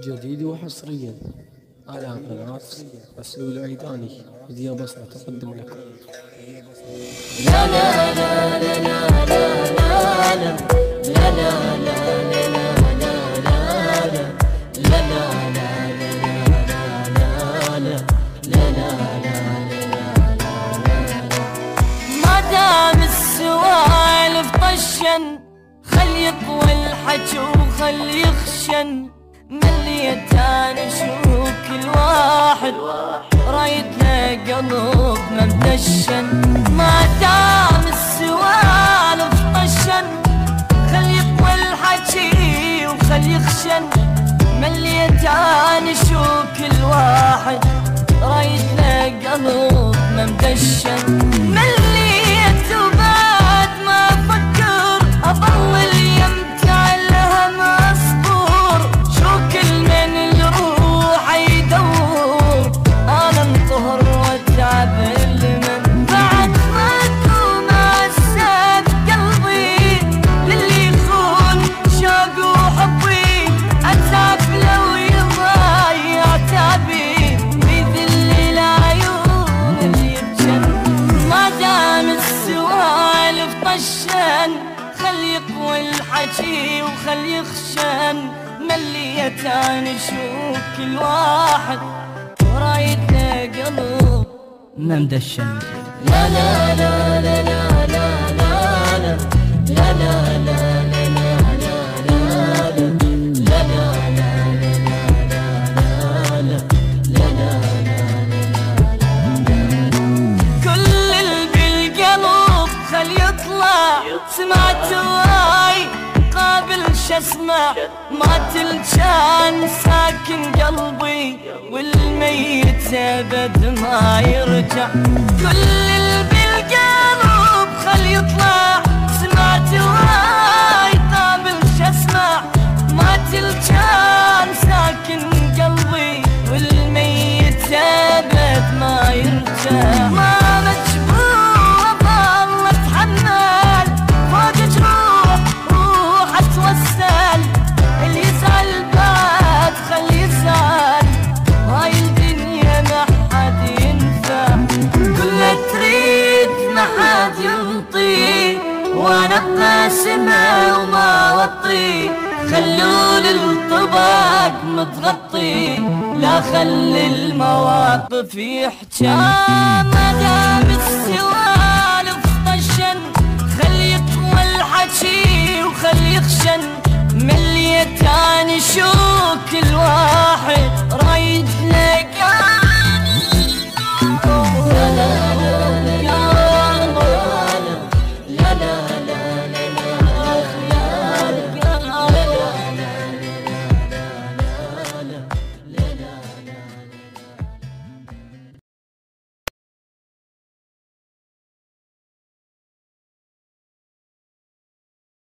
جديد وحصريا على قناة مسلول العيداني. هدية بصرة تقدم لكم. لا لا لا لا لا لا لا لا لا ما دام السوالف طشن خل يطوى الحكي وخل يخشن. مليت انا اشوف كل واحد رايد له قلب ممدشن. ما دام السوالف طشن خل يطوى الحكي وخل يخشن. مليت انا اشوف كل واحد رايد له قلب ممدشن. مليت وبعد ما افكر اضل يمتع الهم اصبر. شو كل من الروح يدور انا انطهر واتعب المن. بعد ما اكون عساد قلبي للي يخون شوق وحبي اتعب لو يضيع تعبي بذل العيون اللي يبجن. ما دام السوالف طشن خل يقوى الحكي وخل يخشن. مليت انا اشوف كل واحد ورايد له قلب ممدشن. لا لا لا لا لا لا لا لا لا سمعت واي قابل شسمع مات الجان ساكن قلبي والميت ابد ما يرجع. كل اللي بالقلب خل يطلع. سمعت واي قابل شسمع مات الجان ساكن قلبي والميت ابد ما يرجع. ما وانا قاسمه وما وطي. خلوا للطبق متغطي لا خلي المواقف يحجى. ما دام السوالف طشن خل يقوى الحكي وخل يخشن. مليت انا شوك